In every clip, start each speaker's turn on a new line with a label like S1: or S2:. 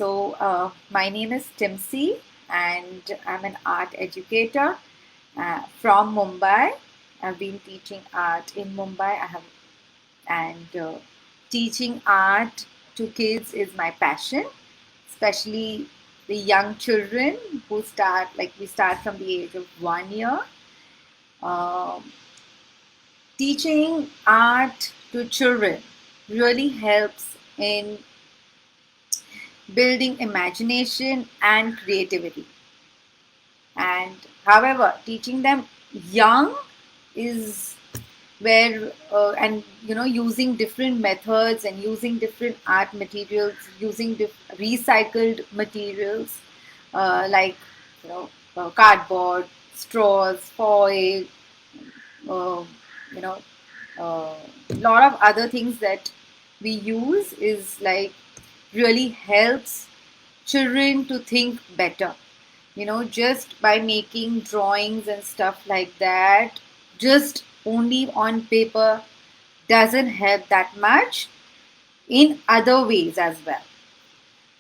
S1: My name is Timsi, and I'm an art educator from Mumbai. I've been teaching art in Mumbai. And teaching art to kids is my passion, especially the young children who we start from the age of 1 year. Um, Teaching art to children really helps in building imagination and creativity. And however, teaching them young is where and using different methods and using different art materials, using recycled materials like cardboard, straws, foil, uh, you know a lot of other things that we use is like really helps children to think better. Just by making drawings and stuff like that, just only on paper doesn't help that much, in other ways as well.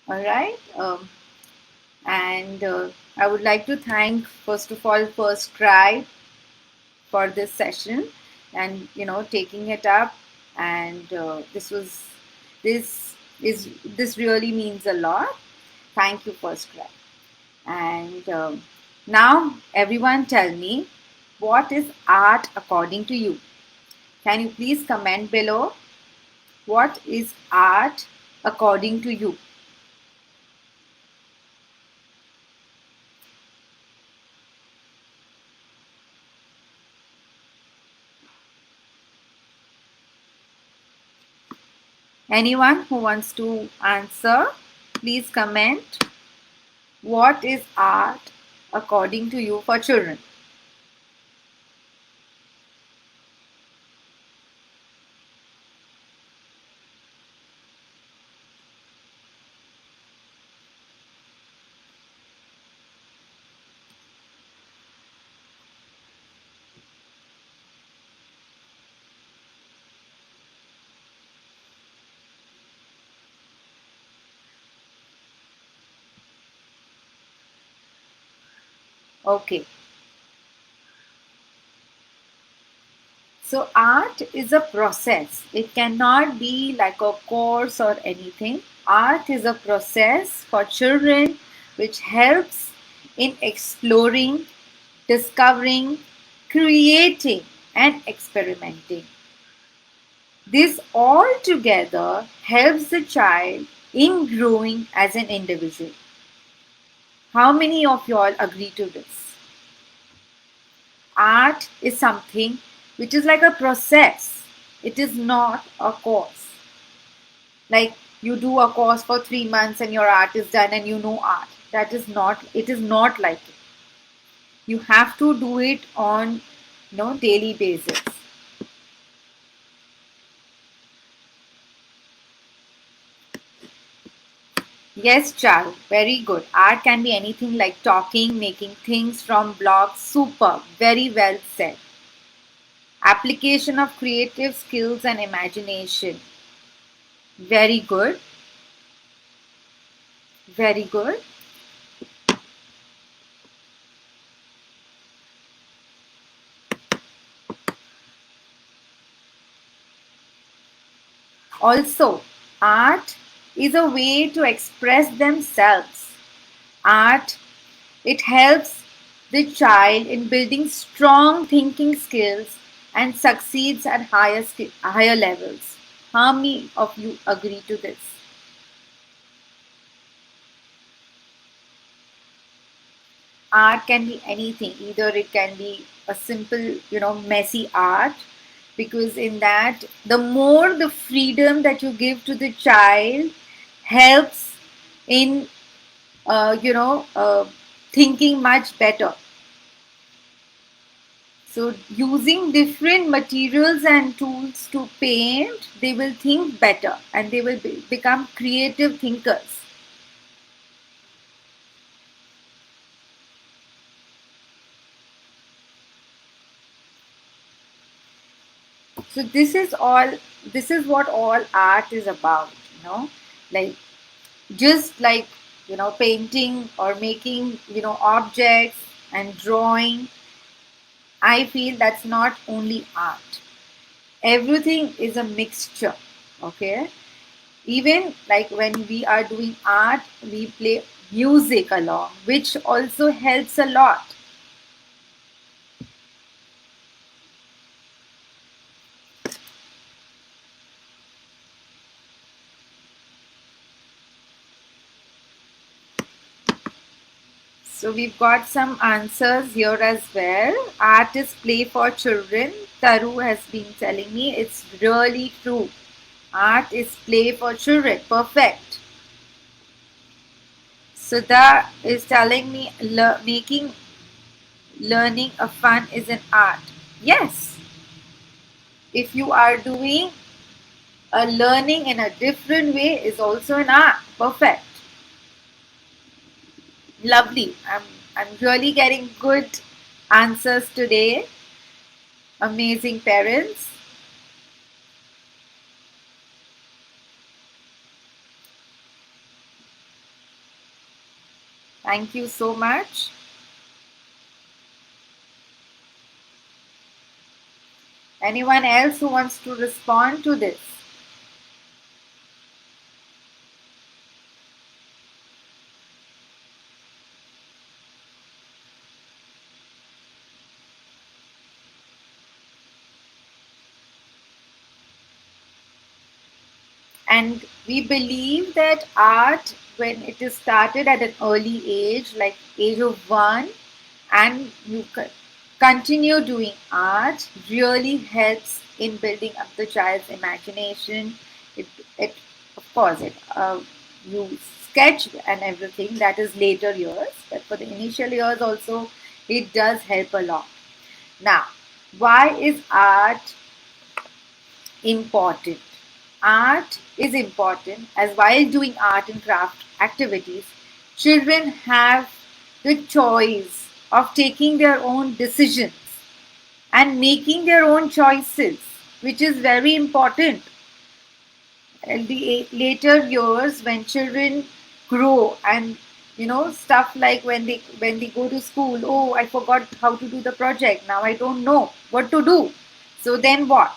S1: All right. And I would like to thank, first of all, FirstCry for this session and taking it up. And this really means a lot. Thank you, FirstCry. And now, everyone, tell me, what is art according to you? Can you please comment below? What is art according to you? Anyone who wants to answer, please comment. What is art according to you for children? Okay. So art is a process. It cannot be like a course or anything. Art is a process for children which helps in exploring, discovering, creating, and experimenting. This all together helps the child in growing as an individual. How many of you all agree to this? Art is something which is like a process. It is not a course. Like you do a course for 3 months and your art is done and you know art. It is not like it. You have to do it on daily basis. Yes, Chal, very good. Art can be anything like talking, making things from blocks. Super, very well said. Application of creative skills and imagination. Very good. Very good. Also, art is a way to express themselves. Art, it helps the child in building strong thinking skills and succeeds at higher levels. How many of you agree to this? Art can be anything. Either it can be a simple, messy art, because in that, the more the freedom that you give to the child helps in, thinking much better. So using different materials and tools to paint, they will think better and they will become creative thinkers. So this is what all art is about, like just like, painting or making, objects and drawing. I feel that's not only art. Everything is a mixture. Okay. Even like when we are doing art, we play music along, which also helps a lot. So we've got some answers here as well. Art is play for children. Taru has been telling me it's really true. Art is play for children. Perfect. Sudha is telling me making learning a fun is an art. Yes. If you are doing a learning in a different way is also an art. Perfect. Lovely. I'm really getting good answers today. Amazing parents. Thank you so much. Anyone else who wants to respond to this? And we believe that art, when it is started at an early age, like age of 1, and you continue doing art, really helps in building up the child's imagination. It of course, you sketch and everything, that is later years, but for the initial years also, it does help a lot. Now, why is art important? Art is important as while doing art and craft activities, children have the choice of taking their own decisions and making their own choices, which is very important. In the later years, when children grow, and stuff like when they go to school, oh, I forgot how to do the project, now I don't know what to do. So then what?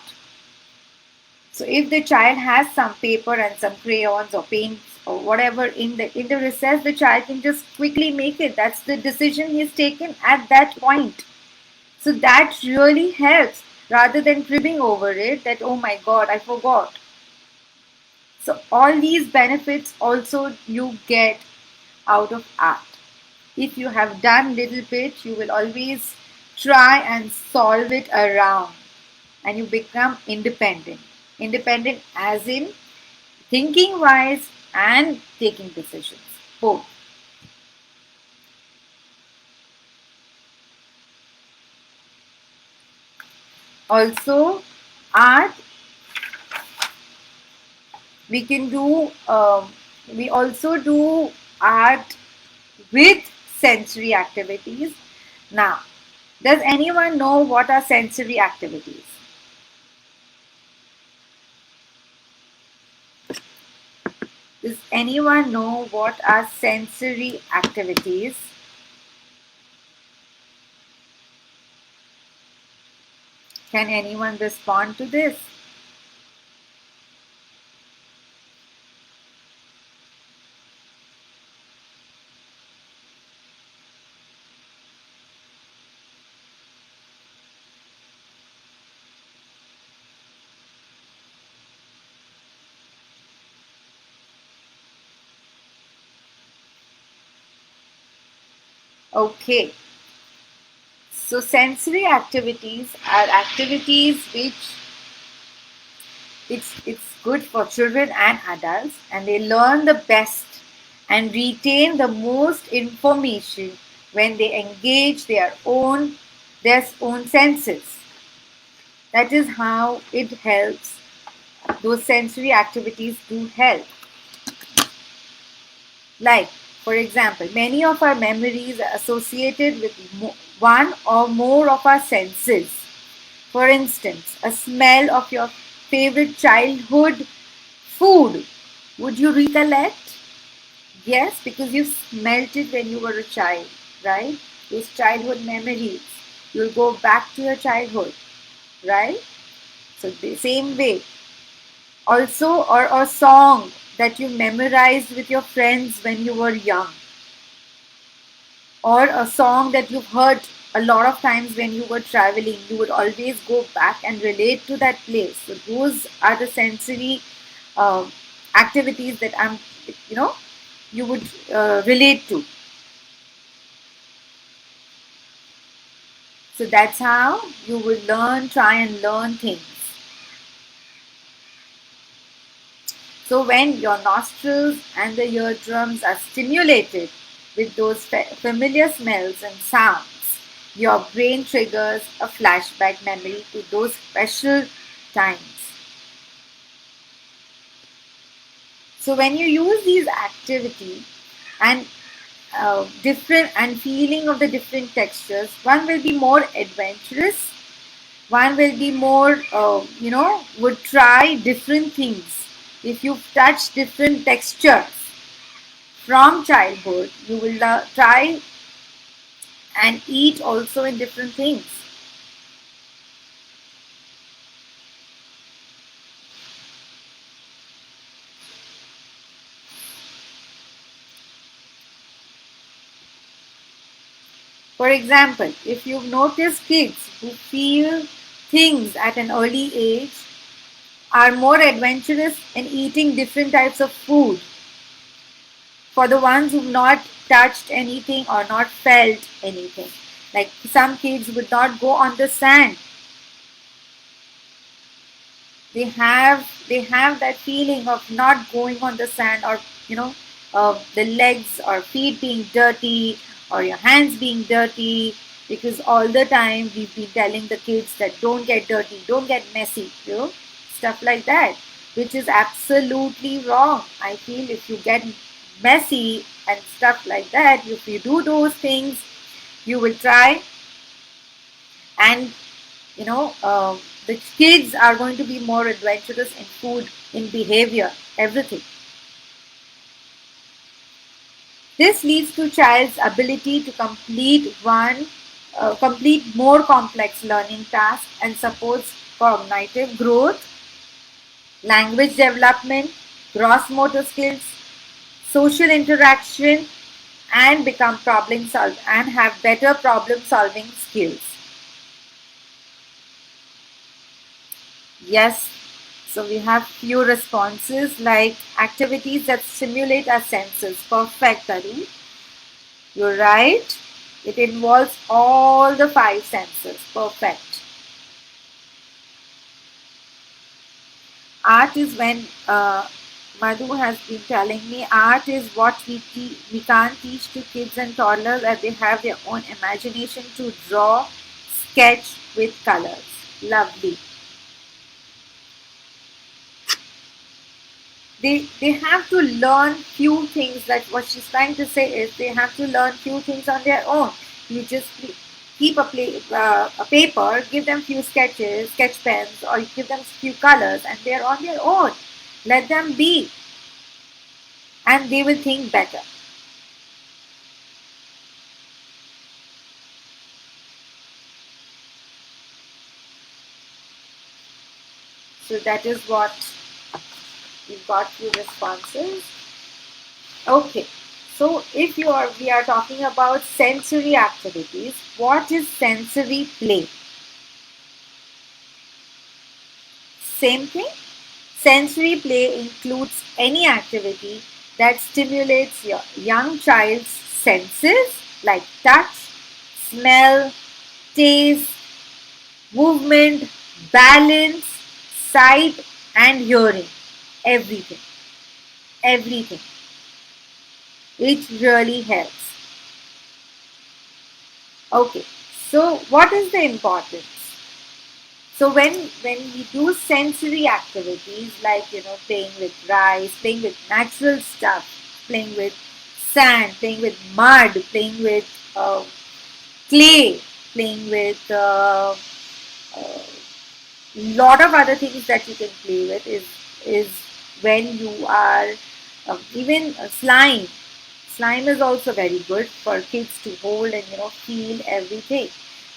S1: So if the child has some paper and some crayons or paints or whatever in the recess, the child can just quickly make it. That's the decision he's taken at that point. So that really helps rather than cribbing over it that, oh my god, I forgot. So all these benefits also you get out of art. If you have done little bit, you will always try and solve it around, and you become independent. Independent as in thinking wise and taking decisions. Both. Also, art, we can do, we also do art with sensory activities. Now, does anyone know what are sensory activities? Does anyone know what are sensory activities? Can anyone respond to this? Okay. So sensory activities are activities which it's good for children and adults, and they learn the best and retain the most information when they engage their own senses. That is how it helps. Those sensory activities do help. Like, for example, many of our memories are associated with one or more of our senses. For instance, a smell of your favorite childhood food. Would you recollect? Yes, because you smelt it when you were a child, right? Those childhood memories. You'll go back to your childhood, right? So the same way. Also, or a song that you memorized with your friends when you were young, or a song that you've heard a lot of times when you were traveling, you would always go back and relate to that place. So those are the sensory uh, activities that you know, you would relate to. So that's how you would try and learn things. So when your nostrils and the eardrums are stimulated with those familiar smells and sounds, your brain triggers a flashback memory to those special times. So when you use these activity and different and feeling of the different textures, one will be more adventurous, one will be more would try different things. If you touch different textures from childhood, you will try and eat also in different things. For example, if you've noticed kids who feel things at an early age are more adventurous in eating different types of food. For the ones who've not touched anything or not felt anything, like some kids would not go on the sand. They have that feeling of not going on the sand, or the legs or feet being dirty, or your hands being dirty, because all the time we've been telling the kids that don't get dirty, don't get messy, stuff like that, which is absolutely wrong. I feel if you get messy and stuff like that, if you do those things, you will try and you know uh, the kids are going to be more adventurous in food, in behavior, everything. This leads to child's ability to complete more complex learning tasks and supports cognitive growth, language development, gross motor skills, social interaction, and become problem solve and have better problem solving skills. Yes. So we have few responses like activities that stimulate our senses. Perfect, Tari. You're right. It involves all the five senses. Perfect. Art is when Madhu has been telling me, art is what we can't teach to kids and toddlers as they have their own imagination to draw, sketch with colors. Lovely. They have to learn few things. That what she's trying to say is they have to learn few things on their own. You just keep a paper, give them few sketches, sketch pens, or you give them few colors, and they're on their own. Let them be, and they will think better. So that is what we've got few responses. Okay. So if we are talking about sensory activities, what is sensory play? Same thing. Sensory play includes any activity that stimulates your young child's senses like touch, smell, taste, movement, balance, sight, and hearing. Everything. Everything. It really helps. Okay. So what is the importance? So when we do sensory activities like playing with rice, playing with natural stuff, playing with sand, playing with mud, playing with clay, playing with uh, lot of other things that you can play with is when you are even slime. Slime is also very good for kids to hold and feel everything.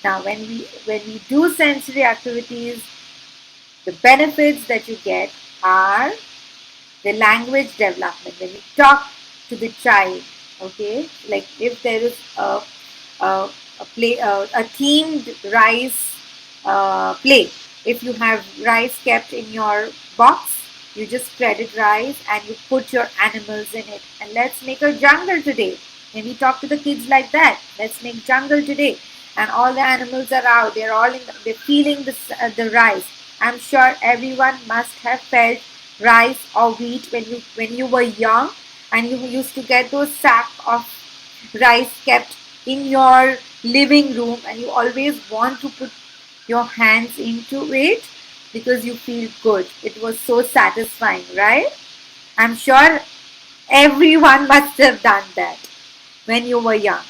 S1: Now, when we do sensory activities, the benefits that you get are the language development. When you talk to the child, okay, like if there is a themed rice play. If you have rice kept in your box, you just spread it rice and you put your animals in it. And let's make a jungle today. When we talk to the kids like that, let's make jungle today. And all the animals are out. They're all they're feeling the rice. I'm sure everyone must have felt rice or wheat when you were young, and you used to get those sack of rice kept in your living room, and you always want to put your hands into it because you feel good. It was so satisfying, right? I'm sure everyone must have done that when you were young.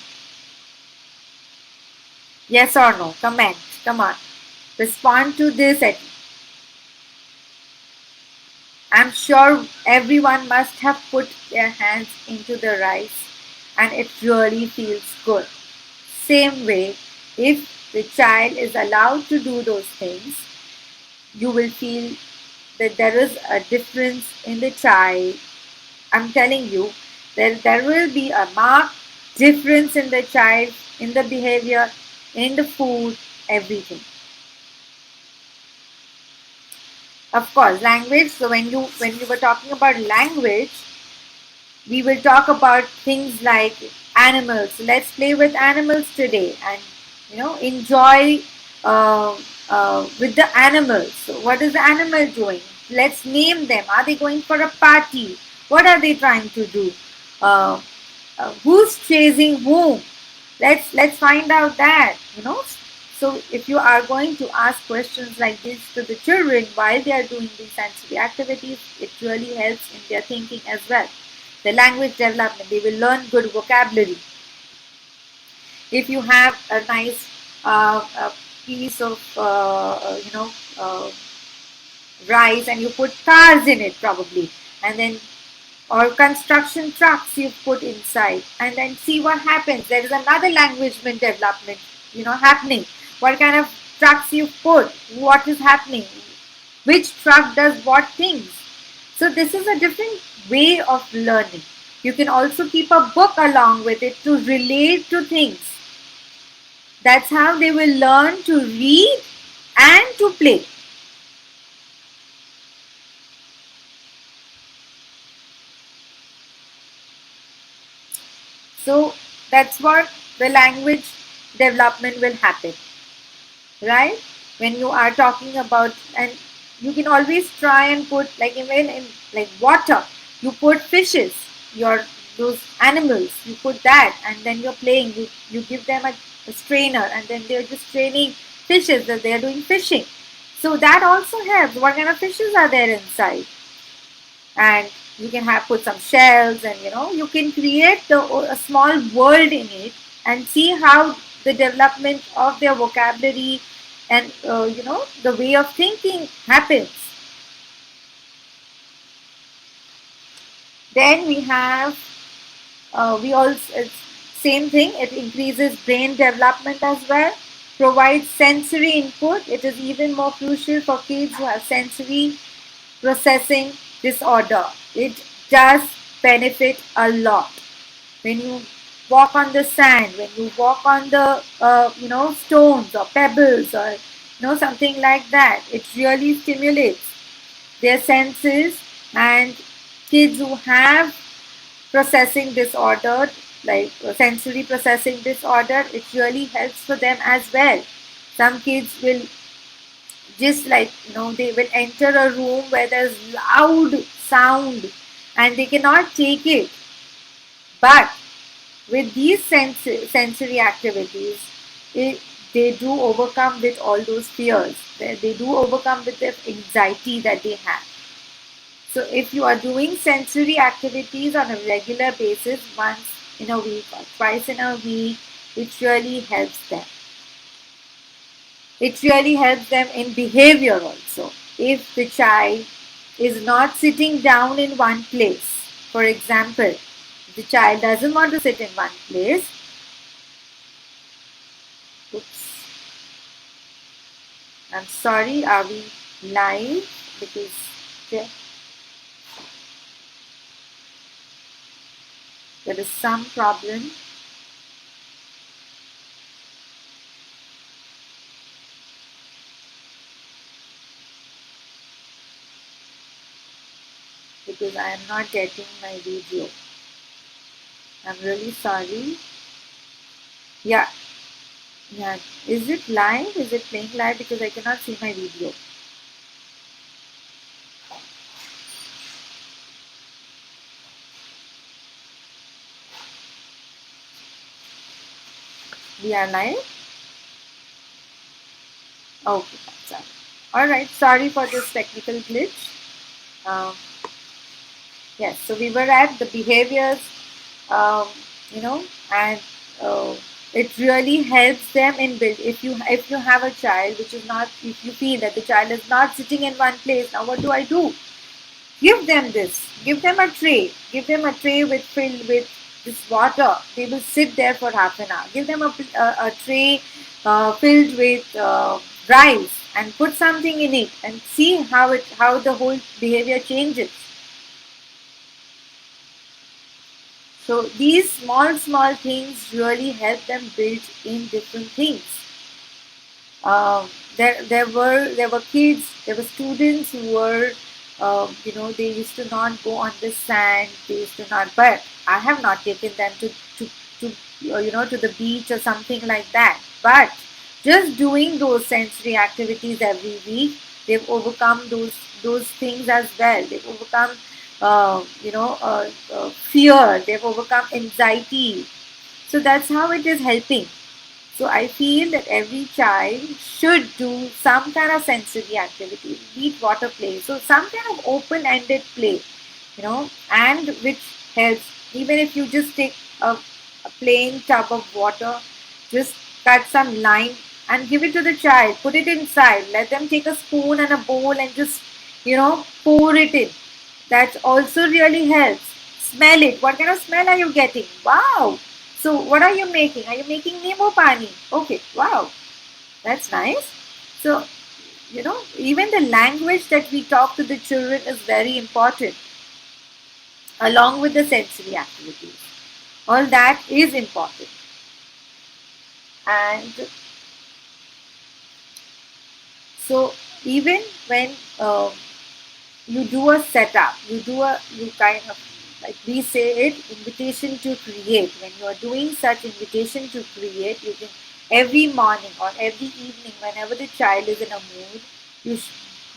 S1: Yes or no? Comment. Come on. Respond to this. I'm sure everyone must have put their hands into the rice and it really feels good. Same way, if the child is allowed to do those things, you will feel that there is a difference in the child. I'm telling you, there will be a marked difference in the child, in the behavior, in the food, everything. Of course, language. So when you were talking about language, we will talk about things like animals. Let's play with animals today and enjoy with the animals. So what is the animal doing? Let's name them. Are they going for a party? What are they trying to do? Who's chasing whom? Let's find out that. So if you are going to ask questions like this to the children while they are doing these sensory activities, it really helps in their thinking as well. The language development, they will learn good vocabulary. If you have a nice piece of rice and you put cars in it probably, and then or construction trucks you put inside, and then see what happens. There is another language development happening. What kind of trucks you put, what is happening, which truck does what things. So this is a different way of learning. You can also keep a book along with it to relate to things. That's how they will learn to read and to play. So that's what the language development will happen, right? When you are talking about, and you can always try and put, like even in like water, you put fishes, those animals, you put that, and then you're playing. You give them a strainer, and then they're just training fishes that they're doing fishing. So that also helps. What kind of fishes are there inside? And you can put some shells, and you can create a small world in it and see how the development of their vocabulary and the way of thinking happens. Then we have same thing. It increases brain development as well. Provides sensory input. It is even more crucial for kids who have sensory processing disorder. It does benefit a lot. When you walk on the sand, when you walk on the stones or pebbles or something like that, it really stimulates their senses. And kids who have processing disorder, like sensory processing disorder, it really helps for them as well. Some kids will just they will enter a room where there's loud sound and they cannot take it. But with these sensory activities, they do overcome with all those fears. They do overcome with the anxiety that they have. So if you are doing sensory activities on a regular basis, once in a week or twice in a week, it really helps them. It really helps them in behavior also. If the child is not sitting down in one place, for example, The child doesn't want to sit in one place. Oops. I'm sorry, are we live? Because there is some problem. Because I am not getting my video. I'm really sorry. Yeah. Yeah. Is it live? Is it playing live? Because I cannot see my video. We are live? Okay, that's all. Alright, sorry for this technical glitch. Um, yes, so we were at the behaviors, um, and uh, it really helps them in build. If you have a child which is not, if you feel that the child is not sitting in one place, now what do I do? Give them this. Give them a tray. Give them a tray filled with this water. They will sit there for half an hour. Give them a tray filled with rice and put something in it and see how the whole behavior changes. So these small things really help them build in different things. There were kids, there were students who were, they used to not go on the sand. They used to not, but I have not taken them to the beach or something like that. But just doing those sensory activities every week, they've overcome those things as well. They've overcome, fear. They've overcome anxiety. So that's how it is helping. So I feel that every child should do some kind of sensory activity, be it water play. So some kind of open-ended play, and which helps. Even if you just take a plain tub of water, just cut some lime and give it to the child. Put it inside. Let them take a spoon and a bowl and just, pour it in. That also really helps. Smell it. What kind of smell are you getting? Wow! So what are you making? Are you making Nemo Pani? Okay, wow, that's nice. So, even the language that we talk to the children is very important, along with the sensory activities. All that is important. And so even when you do a setup, you kind of, like we say it, invitation to create. When you are doing such invitation to create, you can every morning or every evening, whenever the child is in a mood,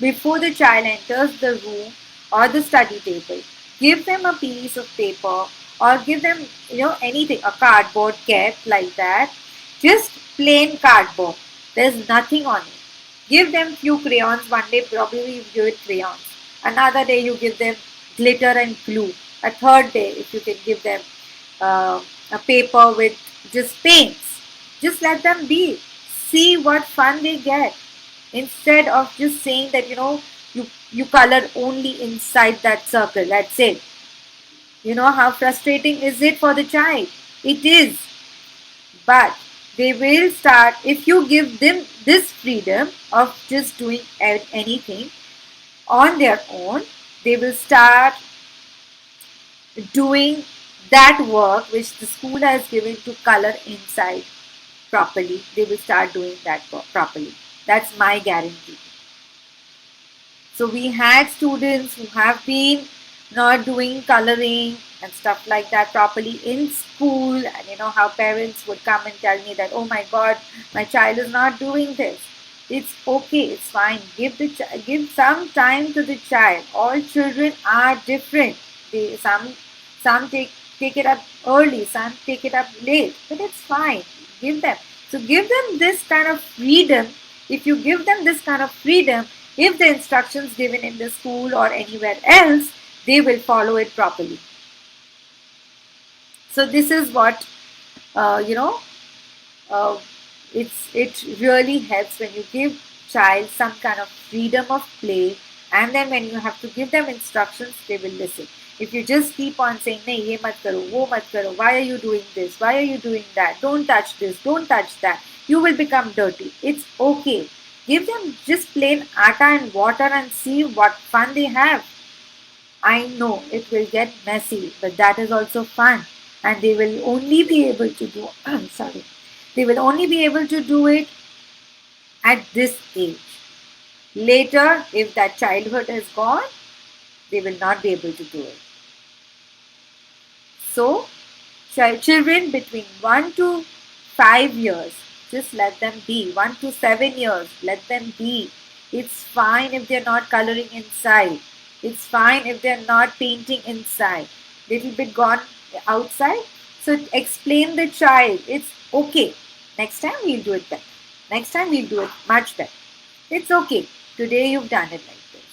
S1: before the child enters the room or the study table, give them a piece of paper or give them, anything, a cardboard kept like that, just plain cardboard. There's nothing on it. Give them few crayons. One day probably you give it crayons. Another day you give them glitter and glue. A third day, if you can give them a paper with just paints, just let them be. See what fun they get. Instead of just saying that, you color only inside that circle. That's it. You know how frustrating is it for the child? It is. But they will start, if you give them this freedom of just doing anything on their own, they will start doing that work which the school has given to color inside properly. They will start doing that work properly. That's my guarantee. So we had students who have been not doing coloring and stuff like that properly in school, and how parents would come and tell me that, oh my god, my child is not doing this. It's okay, it's fine. Give some time to the child. All children are different. Some take it up early, some take it up late, but it's fine. Give them. So give them this kind of freedom. If you give them this kind of freedom, if the instructions given in the school or anywhere else, they will follow it properly. So this is what, it really helps when you give child some kind of freedom of play And then when you have to give them instructions, they will listen. If you just keep on saying, nahi, ye mat karo, wo mat karo, why are you doing this? Why are you doing that? Don't touch this, don't touch that. You will become dirty. It's okay. Give them just plain atta and water and see what fun they have. I know it will get messy, but that is also fun. And they will only be able to do, sorry, they will only be able to do it at this age. Later, if that childhood is gone, they will not be able to do it. So, children between 1 to 5 years, just let them be. 1 to 7 years, let them be. It's fine if they're not coloring inside. It's fine if they're not painting inside. Little bit gone outside. So explain the child. It's okay. Next time we'll do it better. Next time we'll do it much better. It's okay. Today you've done it like this.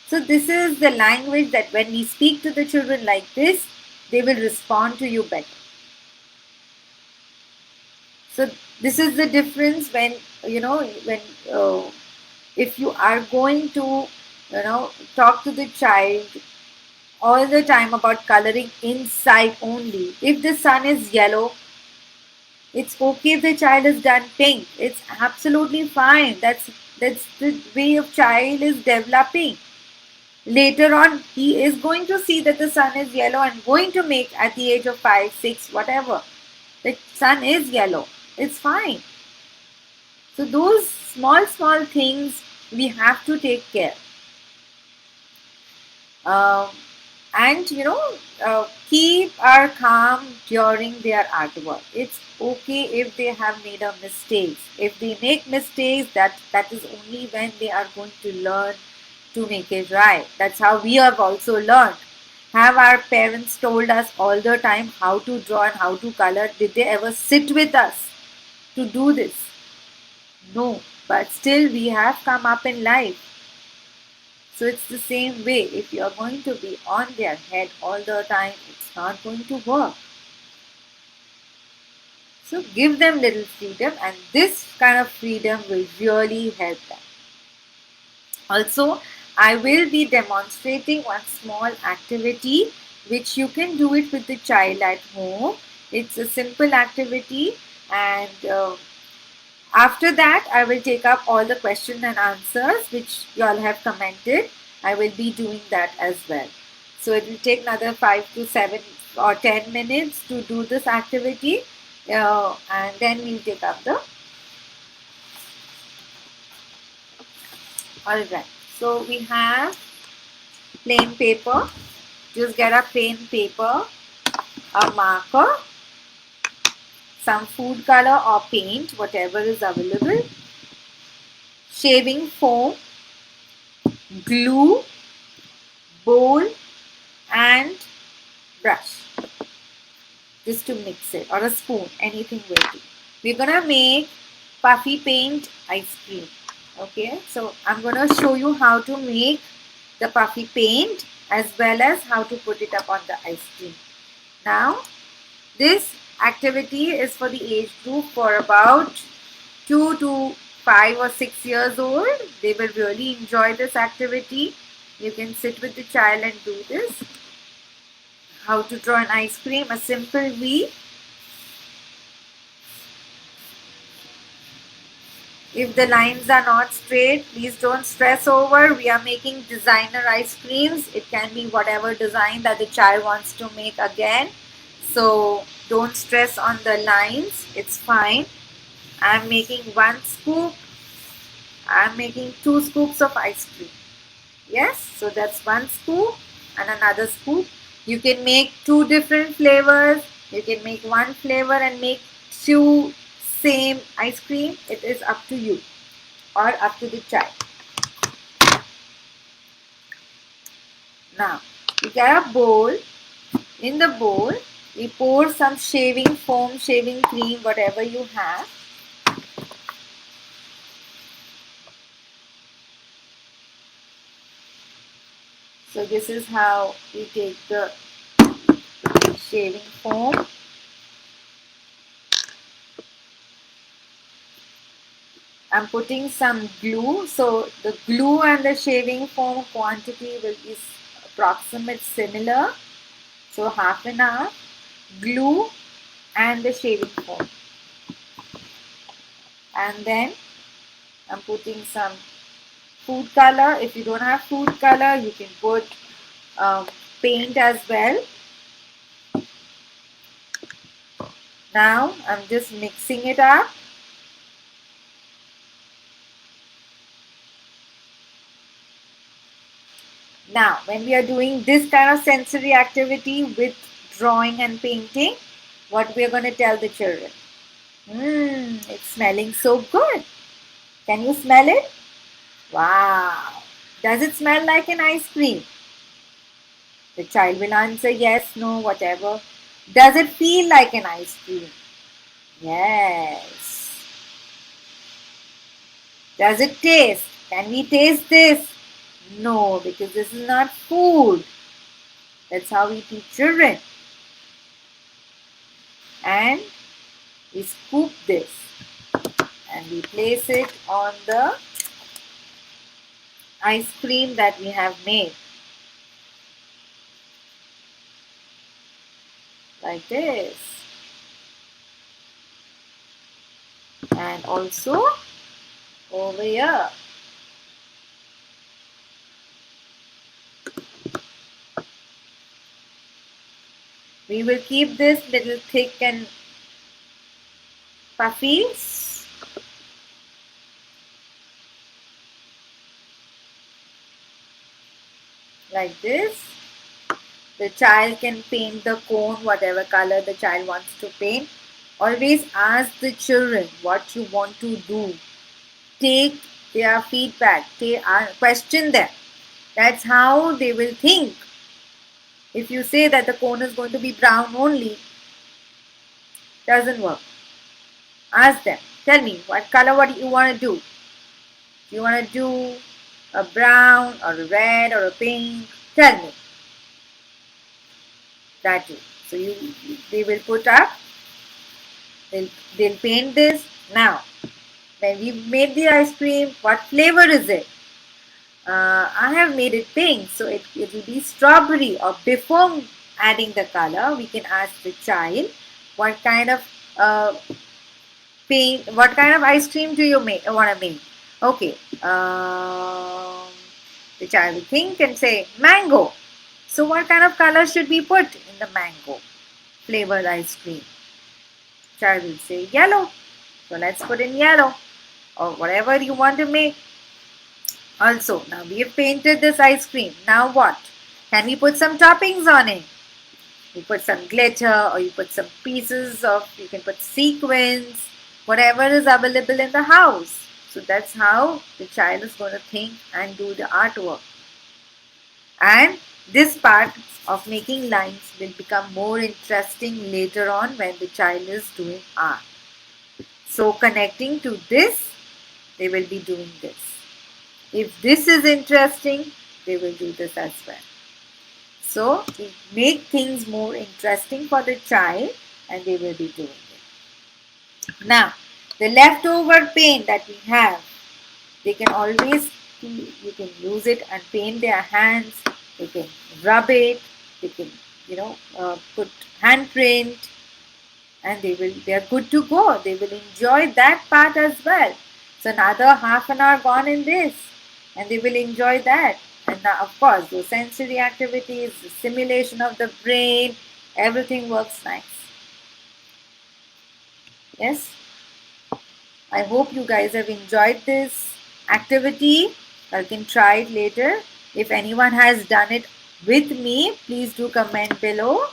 S1: So this is the language that when we speak to the children like this, they will respond to you better. So this is the difference when, if you are going to, talk to the child all the time about coloring inside only. If the sun is yellow, it's okay if the child is done pink. It's absolutely fine. That's the way of child is developing. Later on, he is going to see that the sun is yellow and going to make at the age of 5, 6, whatever. The sun is yellow. It's fine. So those small things we have to take care. And keep our calm during their artwork. It's okay if they have made a mistake. If they make mistakes, that is only when they are going to learn to make it right. That's how we have also learned. Have our parents told us all the time how to draw and how to color? Did they ever sit with us to do this? No, but still we have come up in life. So it's the same way. If you're going to be on their head all the time, it's not going to work. So give them little freedom, and this kind of freedom will really help them. Also, I will be demonstrating one small activity which you can do it with the child at home. It's a simple activity, and after that, I will take up all the questions and answers which you all have commented. I will be doing that as well. So it will take another 5 to 7 or 10 minutes to do this activity, and then we'll take up the. Alright, so we have plain paper. Just get a plain paper, a marker, some food color or paint, whatever is available, shaving foam, glue, bowl, and brush. Just to mix it, or a spoon, anything will do. We're gonna make puffy paint ice cream. Okay, so I'm gonna show you how to make the puffy paint as well as how to put it up on the ice cream. Now, this activity is for the age group for about 2 to 5 or 6 years old. They will really enjoy this activity. You can sit with the child and do this. How to draw an ice cream, a simple V. If the lines are not straight, please don't stress over. We are making designer ice creams. It can be whatever design that the child wants to make again. So don't stress on the lines. It's fine. I'm making 1 scoop. I'm making 2 scoops of ice cream. Yes, so that's 1 scoop and another scoop. You can make 2 different flavors. You can make 1 flavor and make 2 same ice cream. It is up to you or up to the child. Now, you get a bowl. In the bowl, we pour some shaving foam, shaving cream, whatever you have. So this is how we take the shaving foam. I'm putting some glue. So the glue and the shaving foam quantity will be approximate similar. So half an hour, glue and the shaving foam. And then I'm putting some food color. If you don't have food color, you can put paint as well. Now I'm just mixing it up. Now, when we are doing this kind of sensory activity with drawing and painting, what we are going to tell the children? It's smelling so good. Can you smell it? Wow. Does it smell like an ice cream? The child will answer yes, no, whatever. Does it feel like an ice cream? Yes. Does it taste? Can we taste this? No, because this is not food. That's how we teach children. And we scoop this and we place it on the ice cream that we have made. Like this. And also over here. We will keep this little thick and puffy. Like this. The child can paint the cone whatever color the child wants to paint. Always ask the children what you want to do. Take their feedback. Question them. That's how they will think. If you say that the cone is going to be brown only, doesn't work. Ask them. Tell me what color what you want to do. You want to do a brown or a red or a pink? Tell me. That is. So they will put up. They'll paint this. Now, when we made the ice cream, what flavor is it? I have made it pink, so it will be strawberry. Or before adding the color, we can ask the child what kind of paint, what kind of ice cream do you want to make? Okay, the child will think and say mango. So what kind of color should we put in the mango flavored ice cream? Child will say yellow. So let's put in yellow or whatever you want to make. Also, now we have painted this ice cream. Now what? Can we put some toppings on it? You put some glitter or you put some pieces of, you can put sequins, whatever is available in the house. So that's how the child is going to think and do the artwork. And this part of making lines will become more interesting later on when the child is doing art. So connecting to this, they will be doing this. If this is interesting, they will do this as well. So we make things more interesting for the child and they will be doing it. Now, the leftover paint that we have, they can always, you can use it and paint their hands. They can rub it. They can, put handprint, and they are good to go. They will enjoy that part as well. So another half an hour gone in this, and they will enjoy that. And now, of course, the sensory activities, the simulation of the brain, everything works nice. Yes? I hope you guys have enjoyed this activity. You can try it later. If anyone has done it with me, please do comment below.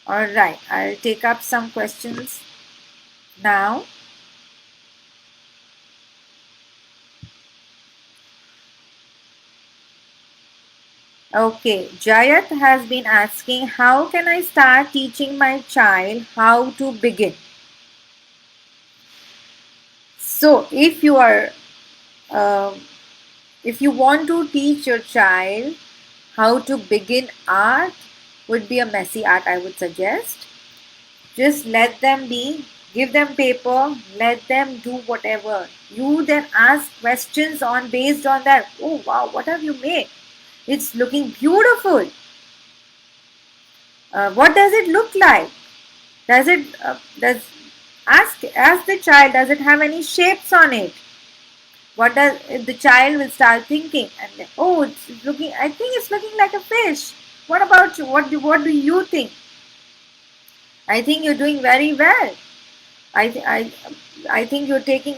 S1: Alright, I'll take up some questions now. Okay, Jayat has been asking, how can I start teaching my child how to begin? So, if you want to teach your child how to begin art, would be a messy art, I would suggest. Just let them be, give them paper, let them do whatever. You then ask questions on based on that. Oh wow, what have you made? It's looking beautiful. What does it look like? Does it does ask the child, does it have any shapes on it? What does if the child will start thinking and then, oh, it's looking, I think it's looking like a fish. What about you? What do you think? I think you're doing very well. I th- I I think you're taking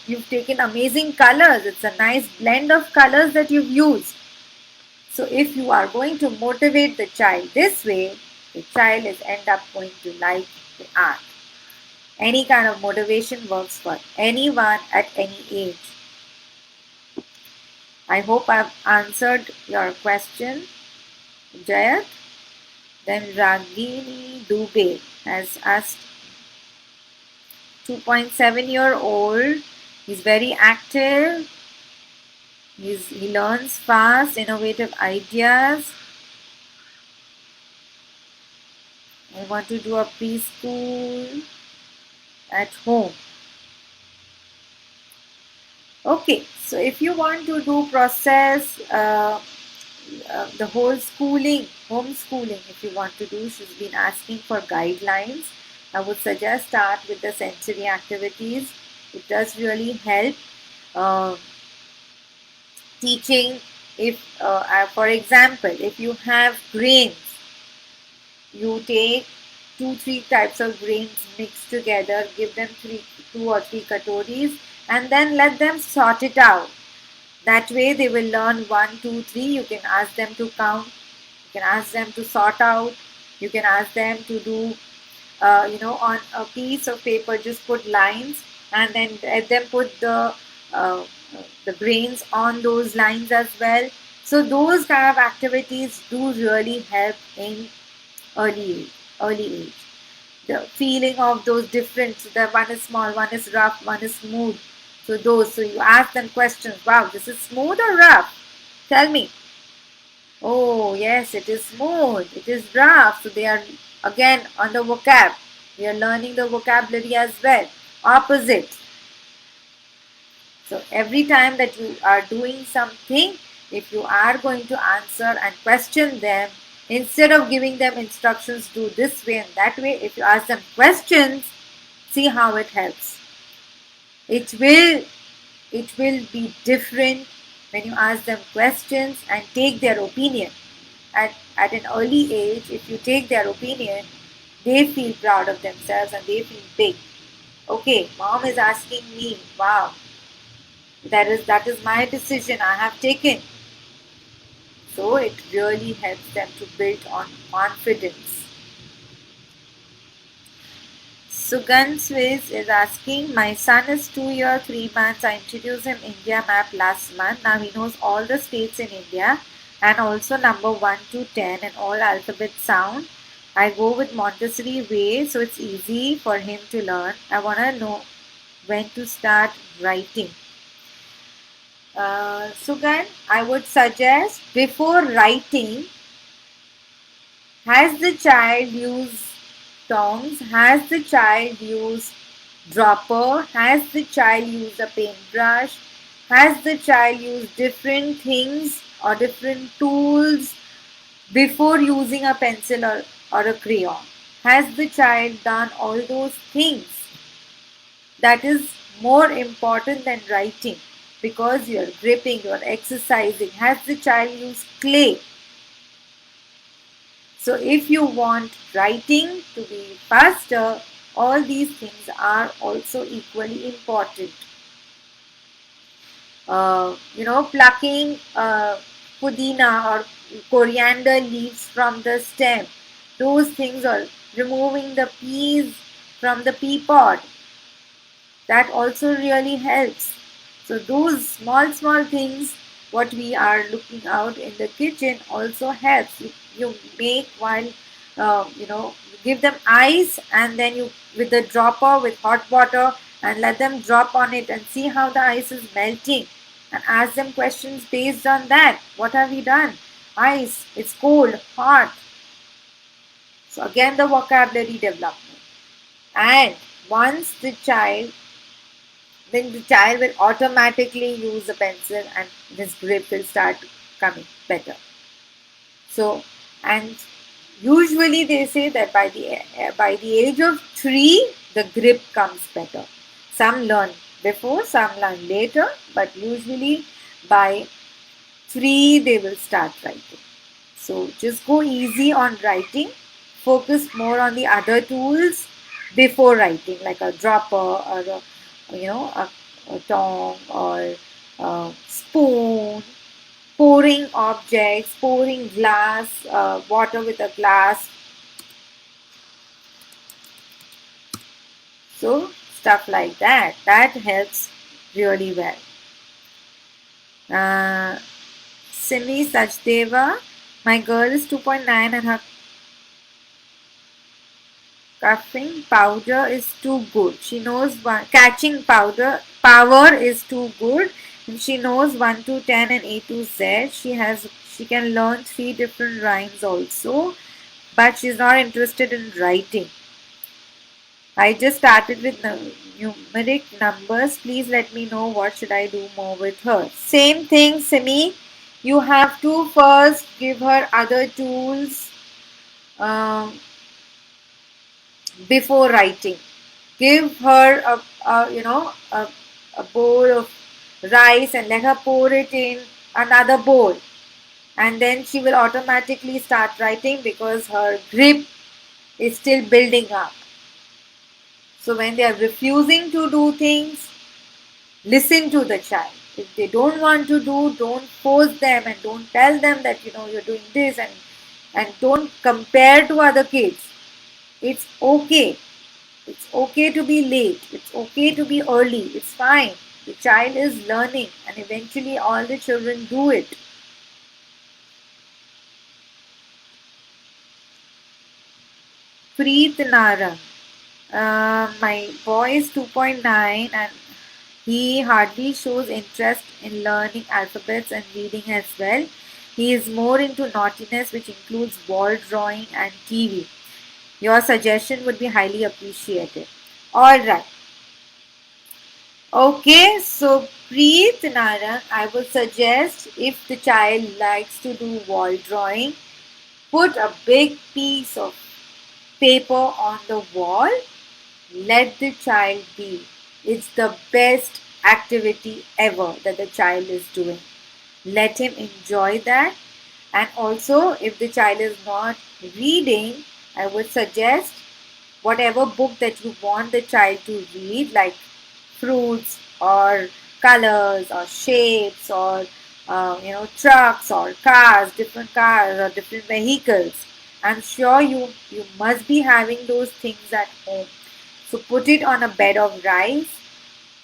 S1: you've taken amazing colors. It's a nice blend of colors that you've used. So if you are going to motivate the child this way, the child is end up going to like the art. Any kind of motivation works for anyone at any age. I hope I've answered your question, Jayat. Then Ragini Dubey has asked, 2.7-year-old. He's very active. He learns fast, innovative ideas. I want to do a preschool at home. Okay, so if you want to do process the whole schooling, homeschooling, if you want to do, she's been asking for guidelines. I would suggest start with the sensory activities. It does really help. Teaching, if for example, if you have grains, you take 2-3 types of grains mixed together, give them 2 or 3 katoris, and then let them sort it out. That way they will learn 1, 2, 3. You can ask them to count, you can ask them to sort out, you can ask them to do on a piece of paper just put lines, and then let them put the grains on those lines as well. So those kind of activities do really help in early age. The feeling of those different, the one is small, one is rough, one is smooth. So you ask them questions. Wow, this is smooth or rough? Tell me. Oh yes, it is smooth. It is rough. So they are again on the vocab. We are learning the vocabulary as well. Opposite. So every time that you are doing something, if you are going to answer and question them, instead of giving them instructions, do this way and that way, if you ask them questions, see how it helps. It will be different when you ask them questions and take their opinion. At an early age, if you take their opinion, they feel proud of themselves and they feel big. Okay, mom is asking me, wow, that is my decision I have taken. So it really helps them to build on confidence. Sugan Swiss is asking, my son is 2 years, 3 months. I introduced him India map last month. Now he knows all the states in India and also number 1 to 10 and all alphabet sound. I go with Montessori way, so it's easy for him to learn. I want to know when to start writing. Sugan, I would suggest before writing, has the child used tongs? Has the child used dropper? Has the child used a paintbrush? Has the child used different things or different tools before using a pencil or a crayon? Has the child done all those things? That is more important than writing because you're gripping, you're exercising. Has the child used clay? So if you want writing to be faster, all these things are also equally important. Plucking pudina or coriander leaves from the stem. Those things are removing the peas from the pea pod. That also really helps. So those small things what we are looking out in the kitchen also helps. You make while you give them ice and then you with the dropper with hot water and let them drop on it and see how the ice is melting and ask them questions based on that. What have we done? Ice, it's cold, hot. So again, the vocabulary development. And once the child, then the child will automatically use the pencil and his grip will start coming better. So, and usually they say that by the age of 3, the grip comes better. Some learn before, some learn later, but usually by 3 they will start writing. So just go easy on writing. Focus more on the other tools before writing, like a dropper or a tongue or a spoon, pouring objects, pouring glass, water with a glass. So stuff like that. That helps really well. Uh, Simi Sachdeva, my girl is 2.9 and her Cuffing powder is too good. She knows catching powder power is too good. And she knows 1 to 10 and A to Z. She can learn 3 different rhymes also, but she's not interested in writing. I just started with numeric numbers. Please let me know what should I do more with her. Same thing, Simi. You have to first give her other tools. Before writing. Give her a bowl of rice and let her pour it in another bowl, and then she will automatically start writing because her grip is still building up. So when they are refusing to do things, listen to the child. If they don't want to do, don't force them and don't tell them that you're doing this, and don't compare to other kids. It's okay. It's okay to be late. It's okay to be early. It's fine. The child is learning, and eventually all the children do it. Preet Narang. My boy is 2.9 and he hardly shows interest in learning alphabets and reading as well. He is more into naughtiness, which includes wall drawing and TV. Your suggestion would be highly appreciated. Alright. Okay, so Preet Narang, I would suggest if the child likes to do wall drawing, put a big piece of paper on the wall. Let the child be. It's the best activity ever that the child is doing. Let him enjoy that. And also, if the child is not reading, I would suggest whatever book that you want the child to read, like fruits or colors or shapes or trucks or cars or different vehicles. I'm sure you must be having those things at home. So put it on a bed of rice,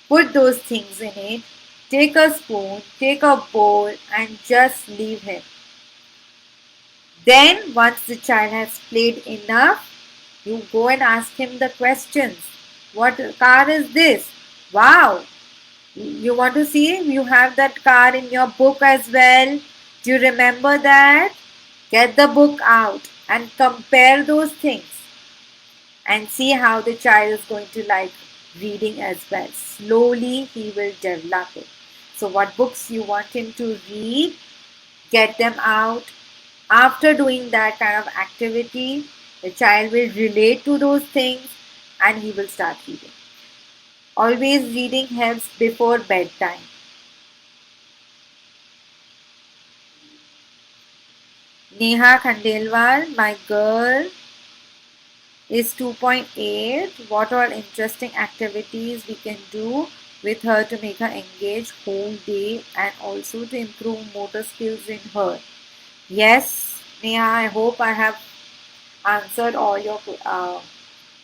S1: put those things in it, take a spoon, take a bowl, and just leave him. Then once the child has played enough, you go and ask him the questions. What car is this? Wow! You want to see? You have that car in your book as well. Do you remember that? Get the book out and compare those things and see how the child is going to like reading as well. Slowly he will develop it. So what books you want him to read, get them out. After doing that kind of activity, the child will relate to those things and he will start reading. Always reading helps before bedtime. Neha Khandelwal, my girl, is 2.8. What all interesting activities we can do with her to make her engage whole day and also to improve motor skills in her. Yes, Neha, I hope I have answered all your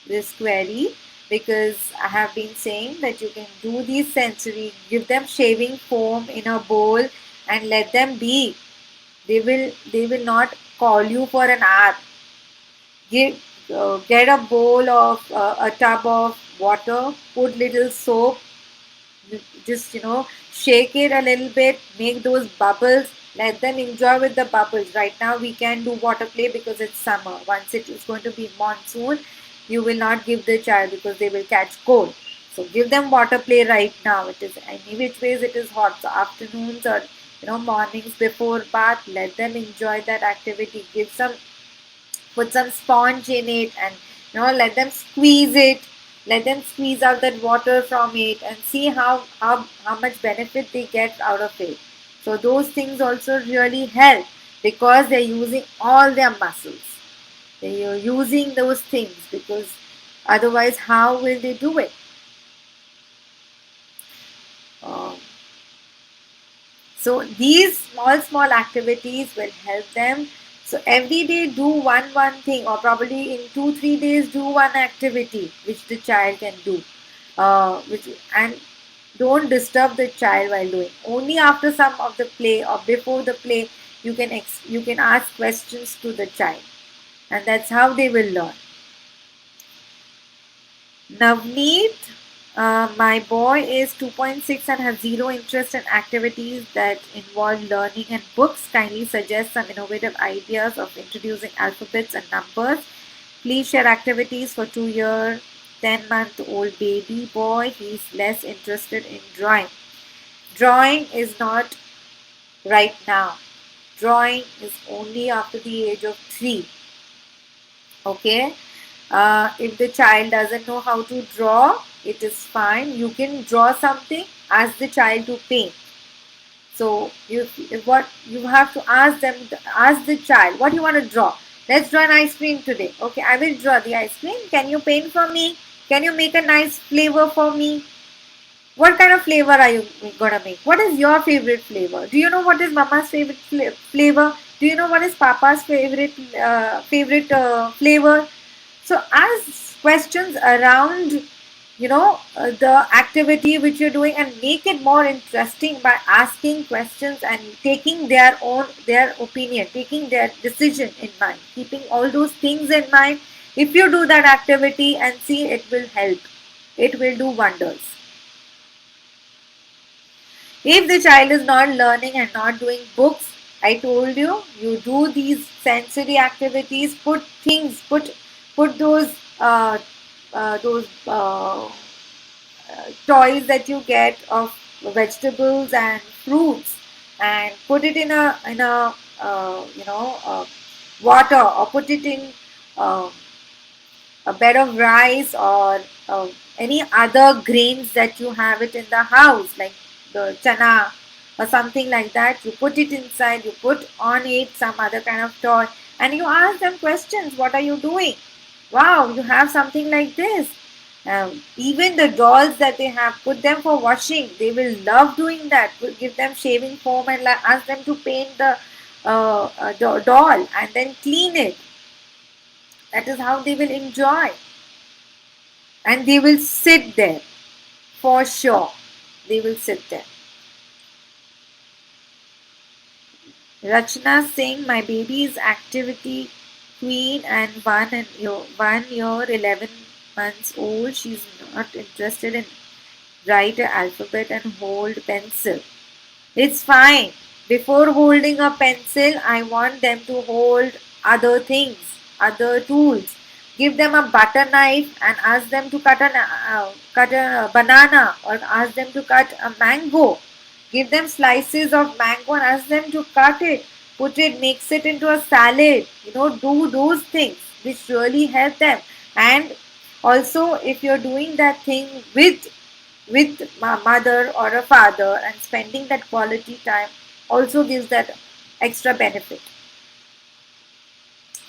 S1: this query, because I have been saying that you can do these sensory, give them shaving foam in a bowl and let them be. They will not call you for an hour. Get a bowl of a tub of water, put little soap, just shake it a little bit, make those bubbles, Let them enjoy with the bubbles. Right now we can do water play because it's summer. Once it is going to be monsoon, you will not give the child because they will catch cold. So give them water play right now. It is any which ways it is hot. So afternoons or mornings before bath, let them enjoy that activity. Put some sponge in it, and let them squeeze it. Let them squeeze out that water from it and see how much benefit they get out of it. So those things also really help because they're using all their muscles. They are using those things because otherwise how will they do it? Um, so these small activities will help them. So every day do one thing, or probably in 2-3 days do one activity which the child can do. And don't disturb the child while doing. Only after some of the play or before the play you can ask questions to the child, and that's how they will learn. Navneet, my boy is 2.6 and has zero interest in activities that involve learning and books. Kindly suggest some innovative ideas of introducing alphabets and numbers. Please share activities for 2-year, 10-month-old baby boy. He's less interested in drawing. Drawing is not right now. Drawing is only after the age of 3. Okay? If the child doesn't know how to draw, it is fine. You can draw something, ask the child to paint. So what you have to ask the child, what you want to draw? Let's draw an ice cream today. Okay, I will draw the ice cream. Can you paint for me? Can you make a nice flavor for me? What kind of flavor are you gonna make? What is your favorite flavor? Do you know what is mama's favorite flavor? Do you know what is papa's favorite flavor? So ask questions around the activity which you're doing, and make it more interesting by asking questions and taking their opinion, taking their decision in mind, keeping all those things in mind. If you do that activity and see, it will help. It will do wonders. If the child is not learning and not doing books, I told you, you do these sensory activities. Put those toys that you get of vegetables and fruits, and put it in a water, or put it in uh, a bed of rice, or any other grains that you have it in the house, like the chana or something like that. You put it inside, you put on it some other kind of toy, and you ask them questions. What are you doing? Wow, you have something like this. Even the dolls that they have, put them for washing. They will love doing that. We'll give them shaving foam and ask them to paint the doll and then clean it. That is how they will enjoy. And they will sit there for sure. They will sit there. Rachna Singh, my baby is activity queen and 1 year, 11 months old. She's not interested in write an alphabet and hold pencil. It's fine. Before holding a pencil, I want them to hold other things, other tools. Give them a butter knife and ask them to cut a banana, or ask them to cut a mango. Give them slices of mango and ask them to cut it, mix it into a salad. Do those things which really help them. And also, if you're doing that thing with a mother or a father, and spending that quality time also gives that extra benefit.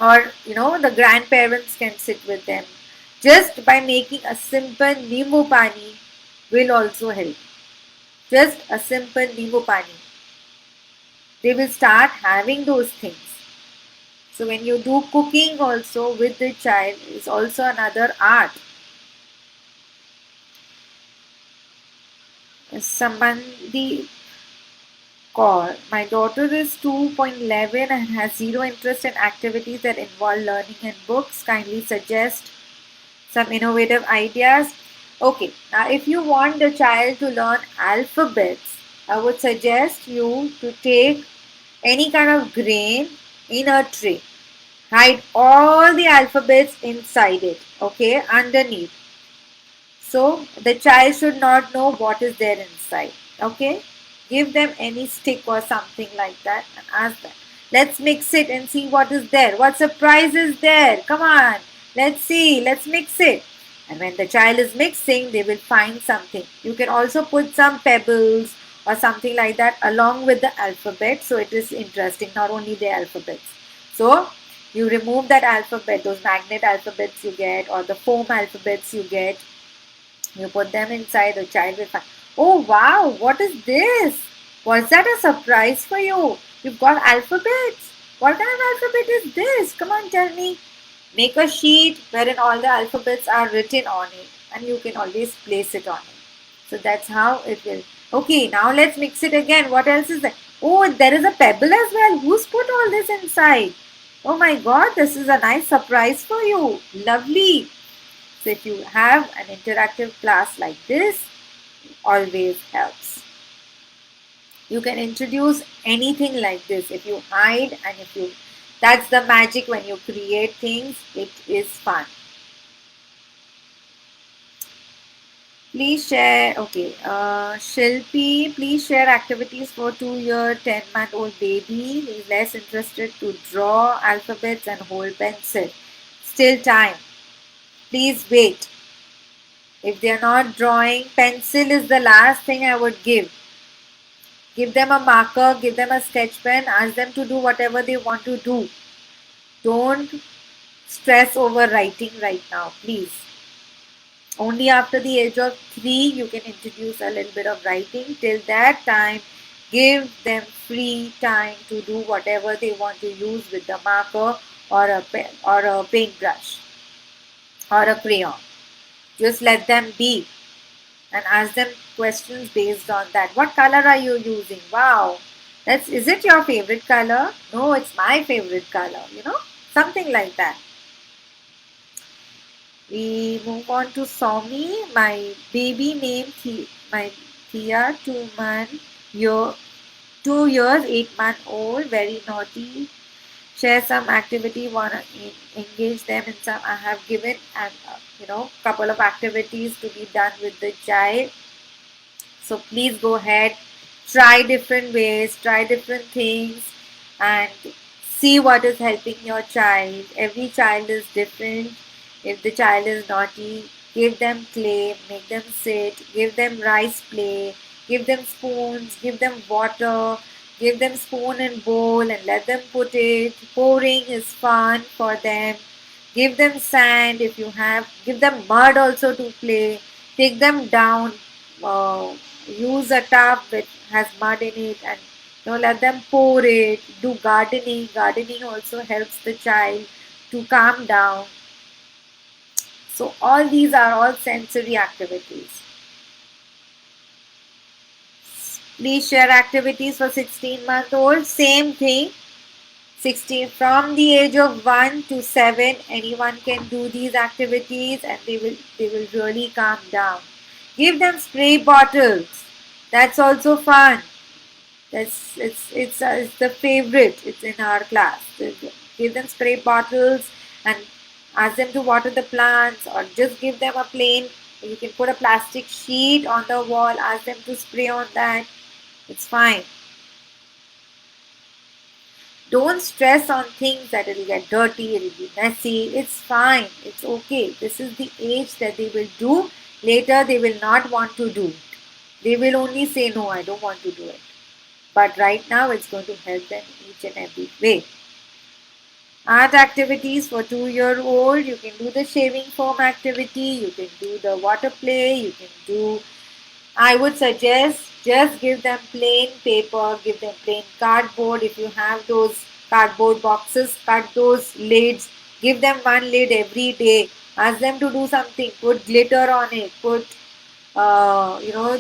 S1: Or the grandparents can sit with them. Just by making a simple nimbu pani will also help. Just a simple nimbu pani. They will start having those things. So when you do cooking also with the child, is also another art. Somebody call. My daughter is 2.11 and has zero interest in activities that involve learning and books. Kindly suggest some innovative ideas. Okay, now if you want the child to learn alphabets, I would suggest you to take any kind of grain in a tray. Hide all the alphabets inside it, okay, underneath. So the child should not know what is there inside, okay. Give them any stick or something like that and ask them. Let's mix it and see what is there. What surprise is there? Come on, let's see, let's mix it. And when the child is mixing, they will find something. You can also put some pebbles or something like that along with the alphabet, so it is interesting, not only the alphabets. So you remove that alphabet, those magnet alphabets you get or the foam alphabets you get, you put them inside, the child will find, oh wow, what is this? Was that a surprise for you? You've got alphabets. What kind of alphabet is this? Come on, tell me. Make a sheet wherein all the alphabets are written on it and you can always place it on it. So that's how it will. Okay, now let's mix it again. What else is there? Oh, there is a pebble as well. Who's put all this inside? Oh my god, this is a nice surprise for you. Lovely. So if you have an interactive class like this, it always helps. You can introduce anything like this. If you hide and if you, that's the magic when you create things, it is fun. Please share, okay, Shilpi, please share activities for 2-year, 10-month-old baby. He is less interested to draw alphabets and hold pencil. Still time. Please wait. If they are not drawing, pencil is the last thing I would give. Give them a marker, give them a sketch pen, ask them to do whatever they want to do. Don't stress over writing right now, please. Only after the age of 3, you can introduce a little bit of writing. Till that time, give them free time to do whatever they want to use with the marker or a pen or a paintbrush or a crayon. Just let them be and ask them questions based on that. What color are you using? Wow, is it your favorite color? No, it's my favorite color, something like that. We move on to Somi, my baby named my Thea, 2 years, 8-month-old, very naughty. Share some activity, want to engage them in some. I have given and couple of activities to be done with the child. So please go ahead, try different ways, try different things, and see what is helping your child. Every child is different. If the child is naughty, give them clay, make them sit, give them rice play, give them spoons, give them water, give them spoon and bowl and let them put it. Pouring is fun for them. Give them sand if you have. Give them mud also to play. Take them down. Use a tub that has mud in it and let them pour it. Do gardening. Gardening also helps the child to calm down. So all these are all sensory activities. Please share activities for 16-month-old. Same thing. 16 from the age of 1 to 7, anyone can do these activities and they will really calm down. Give them spray bottles. That's also fun. It's the favorite. It's in our class. Give them spray bottles and ask them to water the plants, or just give them a plain. You can put a plastic sheet on the wall. Ask them to spray on that. It's fine. Don't stress on things that it will get dirty, it will be messy. It's fine. It's okay. This is the age that they will do. Later, they will not want to do it. They will only say, no, I don't want to do it. But right now, it's going to help them in each and every way. Art activities for 2-year-old. You can do the shaving foam activity. You can do the water play. You can do, I would suggest, just give them plain paper, give them plain cardboard. If you have those cardboard boxes, cut those lids. Give them one lid every day. Ask them to do something. Put glitter on it. Put,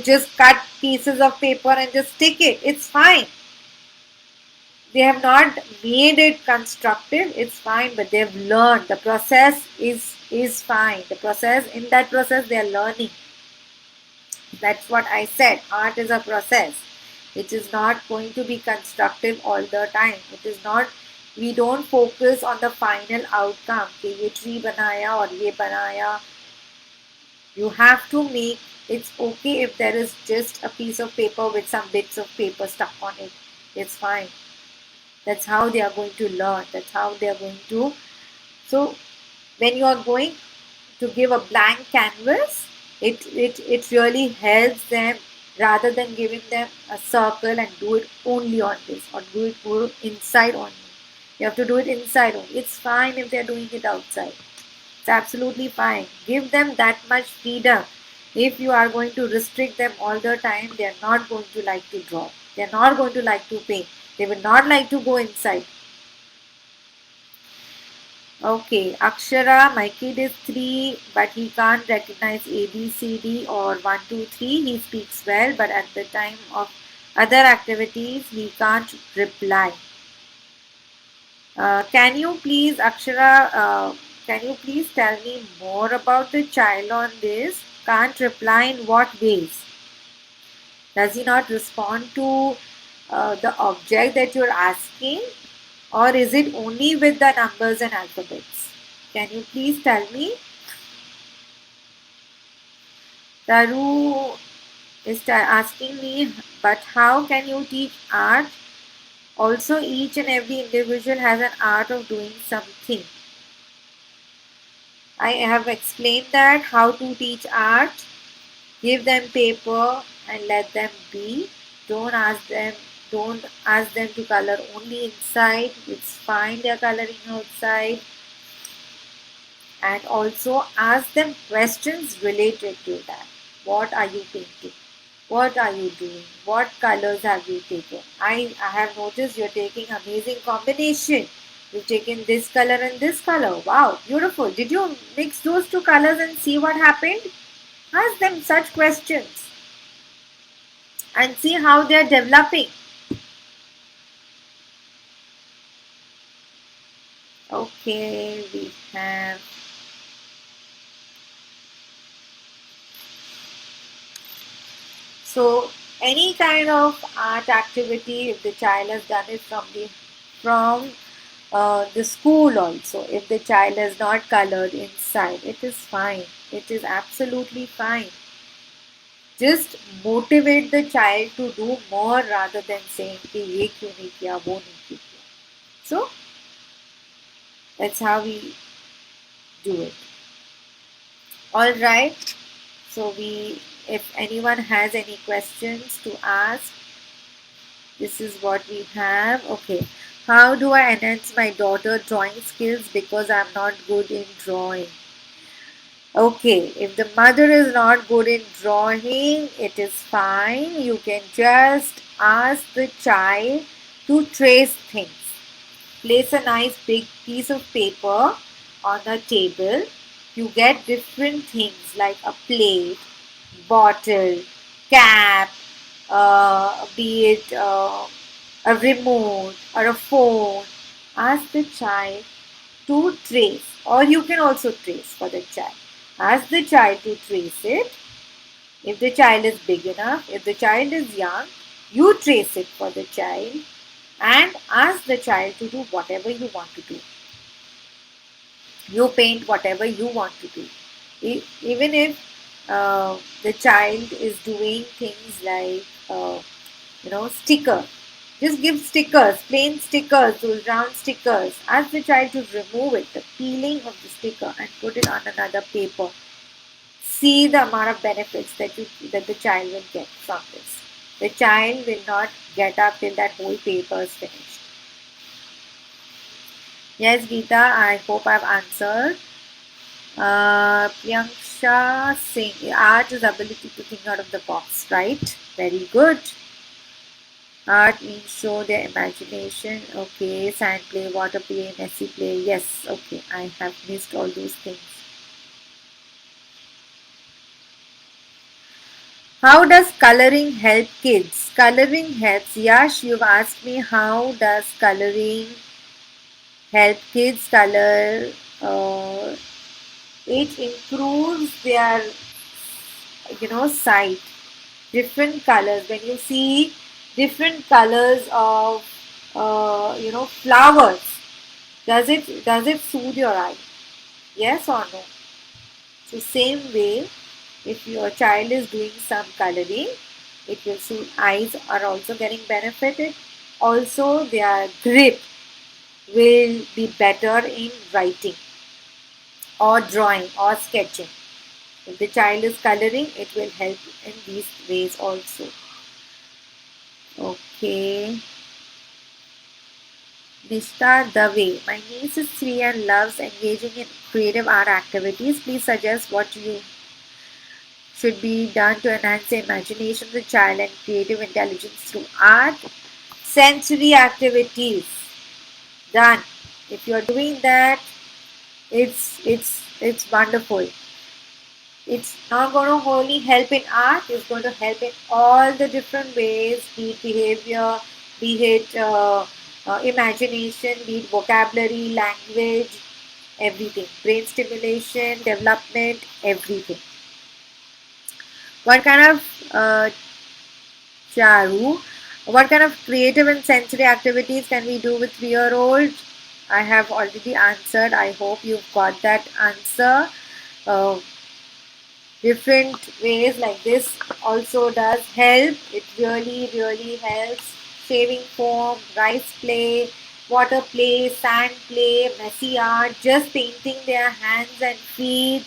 S1: just cut pieces of paper and just stick it. It's fine. They have not made it constructive. It's fine, but they've learned. The process is fine. In that process, they are learning. That's what I said. Art is a process. It is not going to be constructive all the time. It is not, we don't focus on the final outcome कि ये tree बनाया और ये बनाया. You have to make, it's okay if there is just a piece of paper with some bits of paper stuck on it. It's fine. That's how they are going to learn. That's how they are going to. So when you are going to give a blank canvas, it really helps them rather than giving them a circle and do it only on this or do it inside only. You have to do it inside only. It's fine if they're doing it outside. It's absolutely fine. Give them that much freedom. If you are going to restrict them all the time, they are not going to like to draw. They are not going to like to paint. They will not like to go inside. Okay, Akshara, my kid is 3, but he can't recognize A, B, C, D or 1, 2, 3. He speaks well, but at the time of other activities, he can't reply. Can you please, Akshara, can you please tell me more about the child on this? Can't reply in what ways? Does he not respond to the object that you're asking? Or is it only with the numbers and alphabets? Can you please tell me? Taru is asking me, but how can you teach art? Also, each and every individual has an art of doing something. I have explained that how to teach art. Give them paper and let them be. Don't ask them to color only inside. It's fine they're coloring outside. And also ask them questions related to that. What are you painting? What are you doing? What colors have you taken? I have noticed you're taking amazing combination. You've taken this color and this color. Wow, beautiful. Did you mix those two colors and see what happened? Ask them such questions and see how they are developing. Okay, we have so any kind of art activity, if the child has done it from the school also, if the child has not colored inside, it is fine. It is absolutely fine. Just motivate the child to do more rather than saying कि ये क्यों नहीं किया, वो नहीं किया. So that's how we do it. All right. So if anyone has any questions to ask, this is what we have. Okay. How do I enhance my daughter's drawing skills because I'm not good in drawing? Okay, if the mother is not good in drawing, it is fine. You can just ask the child to trace things. Place a nice big piece of paper on a table. You get different things like a plate, bottle, cap, be it a remote or a phone. Ask the child to trace, or you can also trace for the child. Ask the child to trace it. If the child is big enough, if the child is young, you trace it for the child and ask the child to do whatever you want to do. You paint whatever you want to do. Even if the child is doing things like, sticker. Just give stickers, plain stickers, those round stickers. Ask the child to remove it, the peeling of the sticker, and put it on another paper. See the amount of benefits that the child will get from this. The child will not get up till that whole paper is finished. Yes, Geeta, I hope I've answered. Priyanksha Singh, art is ability to think out of the box, right? Very good. Art means show their imagination. Okay, sand play, water play, messy play. Yes, okay, I have missed all those things. How does coloring help kids? Coloring helps. Yash, you've asked me how does coloring help kids color. It improves their sight. Different colors. When you see different colors of flowers. Does it soothe your eye? Yes or no? So same way, if your child is doing some coloring, it will soothe. Eyes are also getting benefited. Also, their grip will be better in writing or drawing or sketching. If the child is coloring, it will help in these ways also. Okay. Nishta Dave. My niece is 3 and loves engaging in creative art activities. Please suggest what you should be done to enhance the imagination of the child and creative intelligence through art. Sensory activities. Done. If you are doing that, it's wonderful. It's not going to only help in art, it's going to help in all the different ways, be it behavior, be it imagination, be it vocabulary, language, everything. Brain stimulation, development, everything. What kind of Charu, what kind of creative and sensory activities can we do with 3-year-old? I have already answered. I hope you've got that answer. Different ways like this also does help. It really helps. Shaving foam, rice play, water play, sand play, messy art, just painting their hands and feet.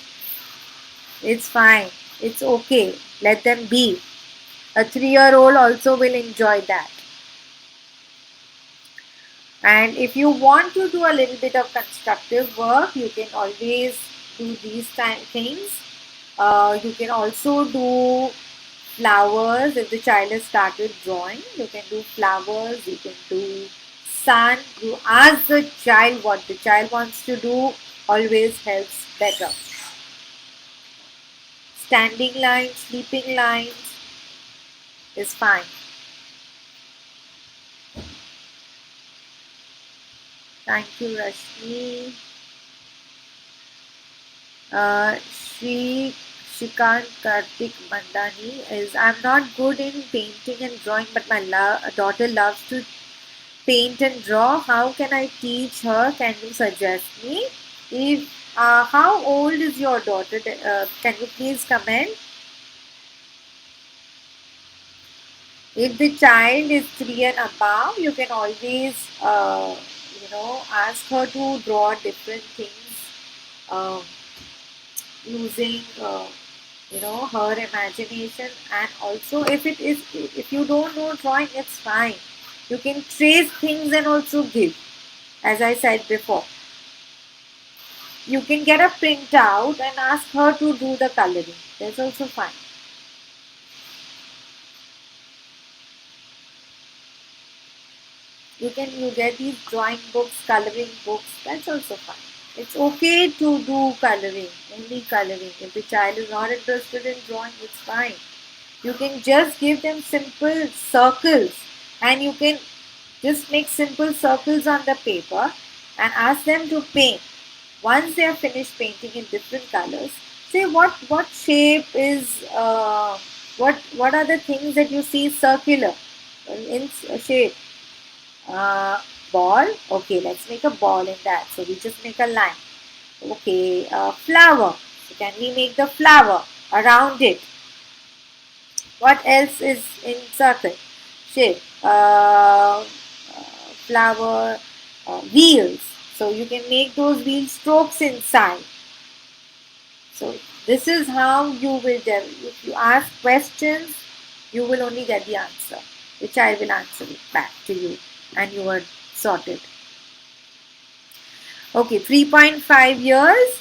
S1: It's fine. It's okay. Let them be. A 3-year-old also will enjoy that. And if you want to do a little bit of constructive work, you can always do these things. You can also do flowers. If the child has started drawing, you can do flowers, you can do sun. You ask the child what the child wants to do, always helps better. Standing lines, sleeping lines is fine. Thank you, Rashmi. Shikant Kartik Mandani is, I'm not good in painting and drawing, but my daughter loves to paint and draw. How can I teach her? Can you suggest me? If how old is your daughter? Can you please comment? If the child is 3 and above, you can always ask her to draw different things using her imagination. And also, if you don't know drawing, it's fine. You can trace things and also give, as I said before. You can get a printout and ask her to do the coloring. That's also fine. You get these drawing books, coloring books. That's also fine. It's okay to do coloring, only coloring. If the child is not interested in drawing, it's fine. You can just give them simple circles, and you can just make simple circles on the paper and ask them to paint. Once they are finished painting in different colors, say what shape is what are the things that you see circular in shape. Ball. Okay, let's make a ball in that. So we just make a line. Okay, flower. So can we make the flower around it? What else is in circle shape? Flower, wheels. So you can make those wheel strokes inside. So this is how you will tell. If you ask questions, you will only get the answer, which I will answer it back to you, and you are sorted. Okay, 3.5 years.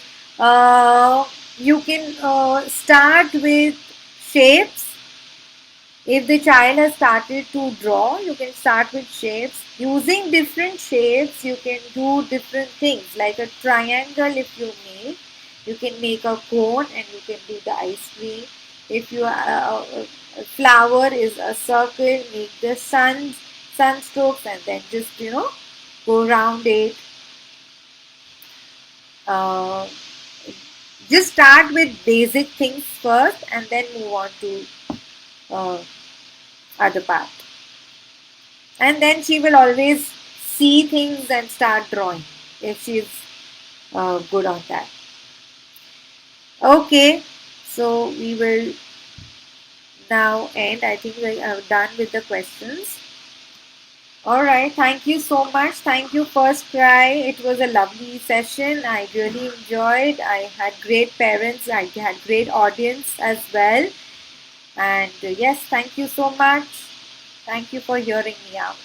S1: You can start with shapes. If the child has started to draw, you can start with shapes. Using different shapes, you can do different things. Like a triangle, if you make, you can make a cone and you can do the ice cream. If you a flower is a circle, make the sun strokes and then just go around it. Just start with basic things first and then move on to other part. And then she will always see things and start drawing if she's good on that. Okay, so we will now end. I think we are done with the questions. All right, thank you so much. Thank you, FirstCry. It was a lovely session. I really enjoyed. I had great parents. I had great audience as well. And yes, thank you so much. Thank you for hearing me out.